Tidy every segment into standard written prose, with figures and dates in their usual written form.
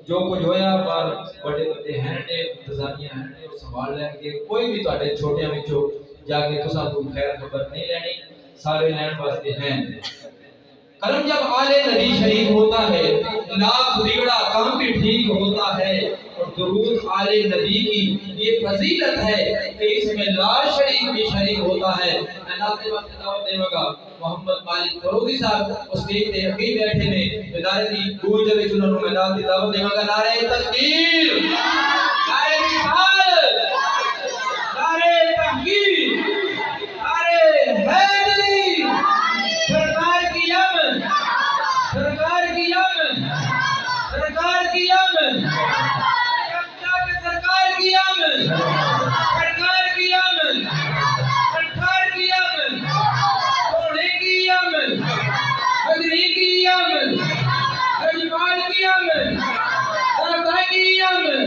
جو کچھ ہویا پر بڑے بڑے ہیں نے انتظامیہ ہیں نے وہ سنبھال لیں گے کوئی بھی تواڈے چھوٹے وچوں جا کے تساں کو خیر خبر نہیں لینی سارے لین واسطے ہیں کرم جب آل نبی شریف ہوتا ہے لاکھ بگڑا کام بھی ٹھیک ہوتا ہے اور درود آل نبی کی یہ فضیلت ہے کہ اس میں لا شریک بھی شریک ہوتا ہے میں ناطے وقت دعوت دے گا محمد مالک فیروزی صاحب اسٹیج تے اخیر بیٹھے نے ادارے دی گونج وچ انہاں نوں میدان دی دعوت دے گا نعرہ تکبیر نعرہ رسالت نعرہ تحقیق نعرہ حیدری سرکار کی یمن سرکار کی یمن سرکار کی یمن سرکار کی یمن سرکار کی یمن سرکار کی یمن سونے کی یمن بدری کی یمن اجمال کی یمن آقا کی یمن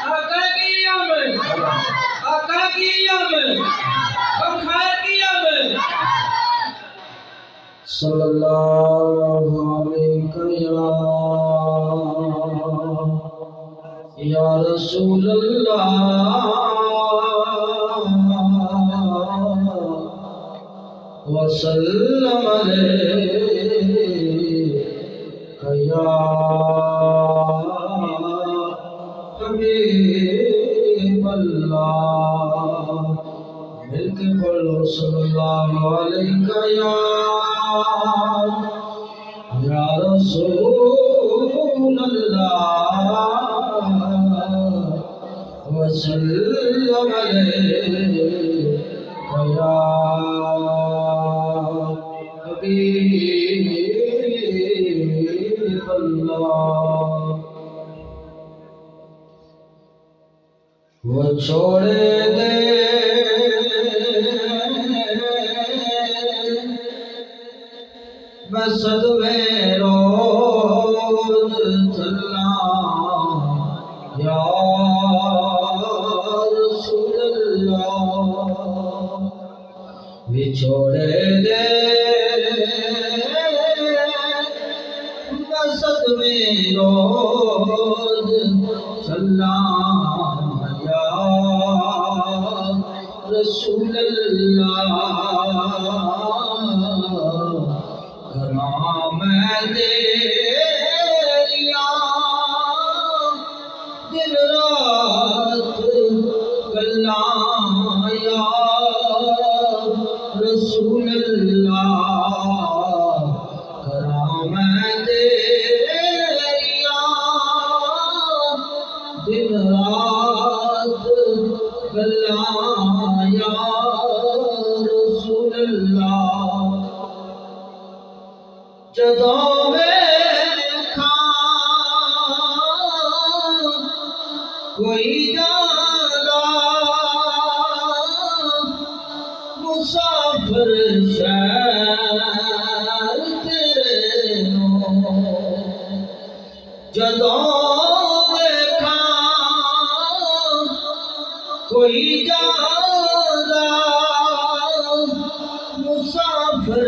آقا کی یمن آقا کی یمن بخار کی یمن صلی اللہ علیہ یا رسول اللہ وسلم علیہ یا حبیب اللہ مل کے بولو صلی اللہ علیہ یا رسول اللہ وسلم علیہ یا حبیب اللہ وہ چھوڑے دے میں صدمے روز چلنا یا رسول اللہ بچھوڑے دے میں صدمے روز چلنا یا رسول اللہ کرام تیریا دن رات گلاں یا رسول اللہ کرام تیریا دن رات گلاں یا رسول اللہ جدوں ویکھاں کوئی جاندا مسافر شہر تیرے نوں جدوں ویکھاں کوئی جاندا مسافر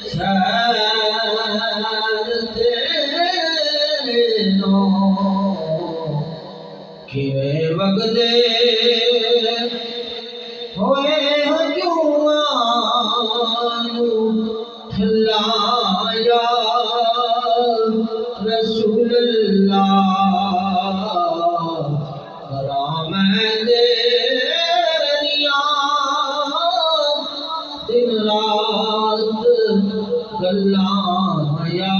شہر تیرے نوں کیویں وگدے ہوئے ہجوماں ٹھلا یا رسول اللہ کرام تیریا دن رات گلاں یا